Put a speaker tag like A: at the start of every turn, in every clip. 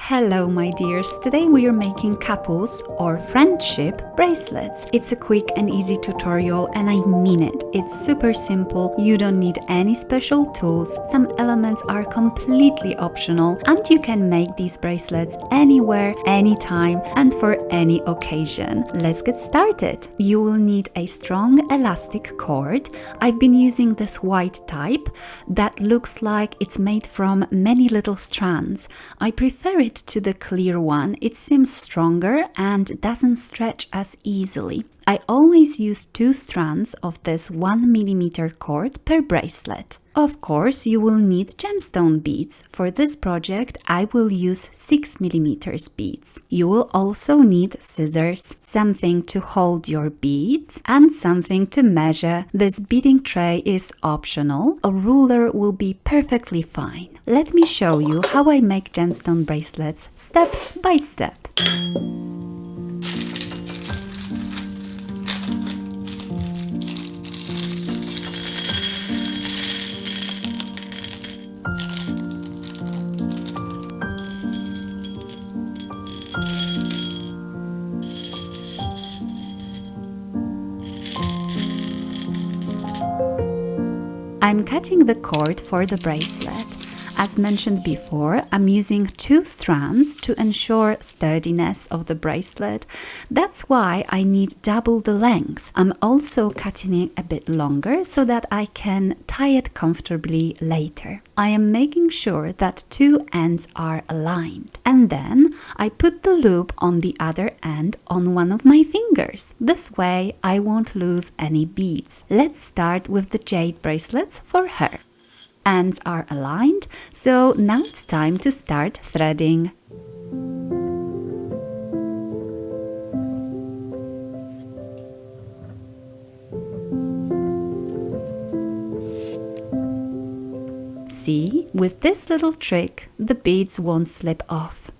A: Hello my dears, today we are making couples or friendship bracelets. It's a quick and easy tutorial and I mean it. It's super simple, you don't need any special tools, some elements are completely optional and you can make these bracelets anywhere, anytime and for any occasion. Let's get started. You will need a strong elastic cord. I've been using this white type that looks like it's made from many little strands. I prefer it to the clear one. It seems stronger and doesn't stretch as easily. I always use 2 strands of this 1mm cord per bracelet. Of course, you will need gemstone beads. For this project, I will use 6mm beads. You will also need scissors, something to hold your beads, and something to measure. This beading tray is optional. A ruler will be perfectly fine. Let me show you how I make gemstone bracelets step by step. I'm cutting the cord for the bracelet. As mentioned before, I'm using 2 strands to ensure sturdiness of the bracelet. That's why I need double the length. I'm also cutting it a bit longer so that I can tie it comfortably later. I am making sure that 2 ends are aligned. And then I put the loop on the other end on one of my fingers. This way I won't lose any beads. Let's start with the jade bracelets for her. Ends are aligned, so now it's time to start threading. See, with this little trick, the beads won't slip off.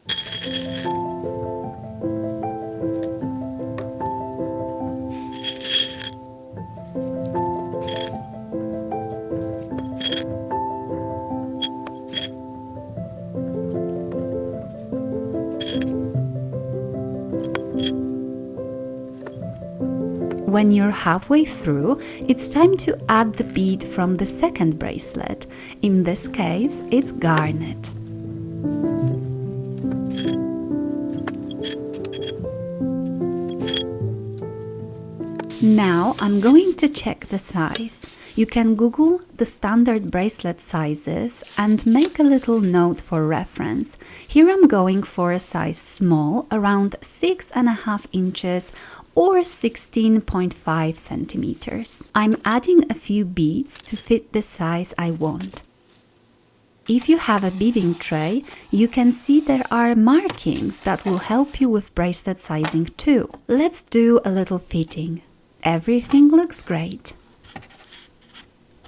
A: When you're halfway through, it's time to add the bead from the second bracelet. In this case, it's garnet. Now I'm going to check the size. You can Google the standard bracelet sizes and make a little note for reference. Here I'm going for a size small, around 6.5 inches or 16.5 centimeters. I'm adding a few beads to fit the size I want. If you have a beading tray, you can see there are markings that will help you with bracelet sizing too. Let's do a little fitting. Everything looks great.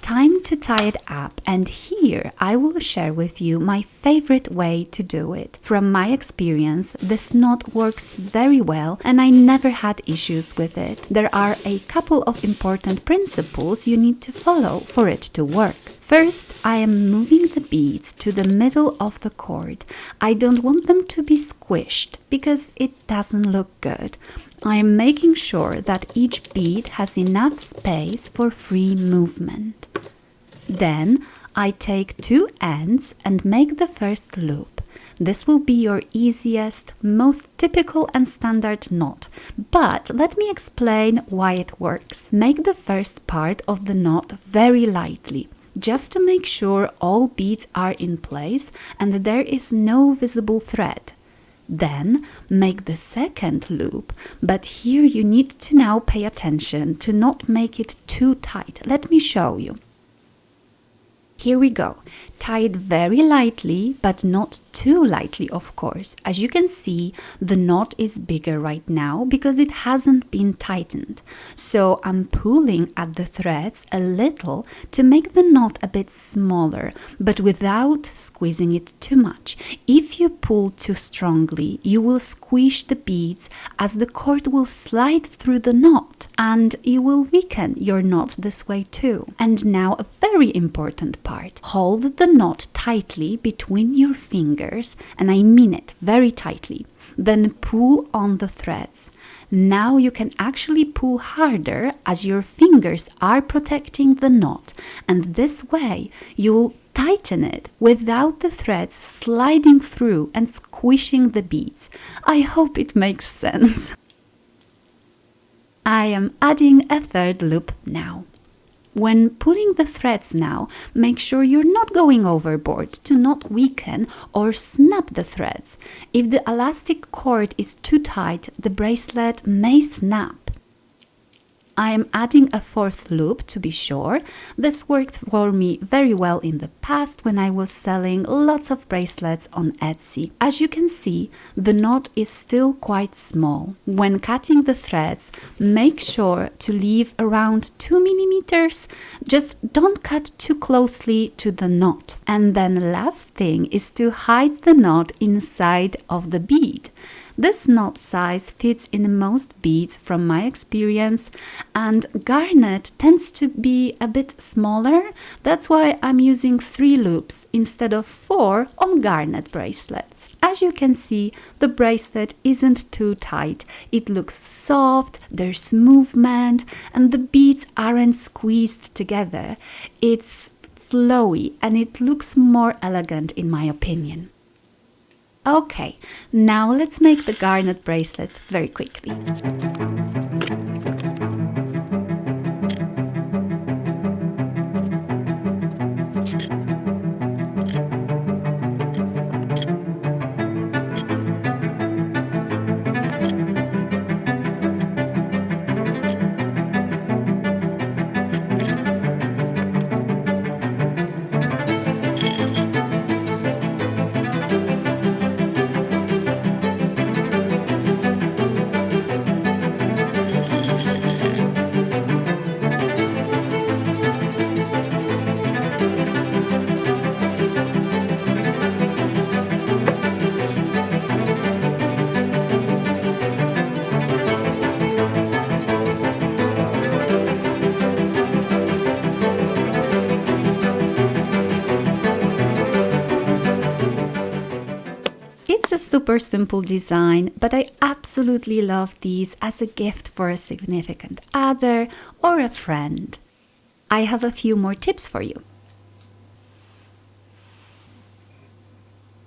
A: Time to tie it up, and here I will share with you my favorite way to do it. From my experience, this knot works very well and I never had issues with it. There are a couple of important principles you need to follow for it to work. First, I am moving the beads to the middle of the cord. I don't want them to be squished because it doesn't look good. I am making sure that each bead has enough space for free movement. Then I take 2 ends and make the first loop. This will be your easiest, most typical and standard knot. But let me explain why it works. Make the first part of the knot very lightly, just to make sure all beads are in place and there is no visible thread. Then make the second loop, but here you need to now pay attention to not make it too tight. Let me show you. Here we go. Tie it very lightly, but not too lightly, of course. As you can see, the knot is bigger right now because it hasn't been tightened. So I'm pulling at the threads a little to make the knot a bit smaller, but without squeezing it too much. If you pull too strongly, you will squish the beads as the cord will slide through the knot and you will weaken your knot this way too. And now a very important part. part. Hold the knot tightly between your fingers, and I mean it, very tightly. Then pull on the threads. Now you can actually pull harder as your fingers are protecting the knot, and this way you'll tighten it without the threads sliding through and squishing the beads. I hope it makes sense. I am adding a third loop now. When pulling the threads now, make sure you're not going overboard to not weaken or snap the threads. If the elastic cord is too tight, the bracelet may snap. I am adding a fourth loop to be sure. This worked for me very well in the past when I was selling lots of bracelets on Etsy. As you can see, the knot is still quite small. When cutting the threads, make sure to leave around 2 millimeters. Just don't cut too closely to the knot. And then last thing is to hide the knot inside of the bead. This knot size fits in most beads from my experience, and garnet tends to be a bit smaller. That's why I'm using 3 loops instead of 4 on garnet bracelets. As you can see, the bracelet isn't too tight. It looks soft, there's movement, and the beads aren't squeezed together. It's flowy and it looks more elegant in my opinion. Okay, now let's make the garnet bracelet very quickly. It's a super simple design, but I absolutely love these as a gift for a significant other or a friend. I have a few more tips for you.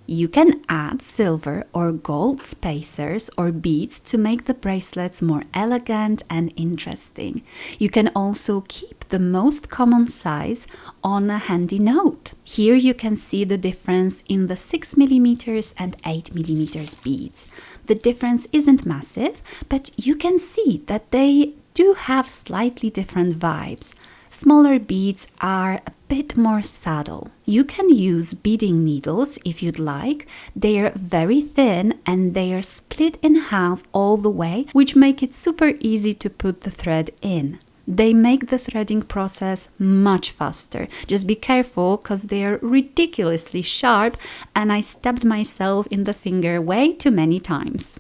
A: You can add silver or gold spacers or beads to make the bracelets more elegant and interesting. You can also keep the most common size on a handy note. Here you can see the difference in the 6 mm and 8 mm beads. The difference isn't massive, but you can see that they do have slightly different vibes. Smaller beads are a bit more subtle. You can use beading needles if you'd like. They are very thin and they are split in half all the way, which make it super easy to put the thread in. They make the threading process much faster. Just be careful because they are ridiculously sharp and I stabbed myself in the finger way too many times.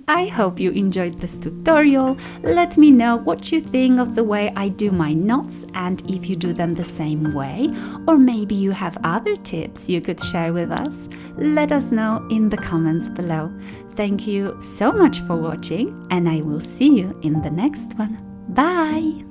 A: I hope you enjoyed this tutorial. Let me know what you think of the way I do my knots and if you do them the same way, or maybe you have other tips you could share with us. Let us know in the comments below. Thank you so much for watching and I will see you in the next one. Bye!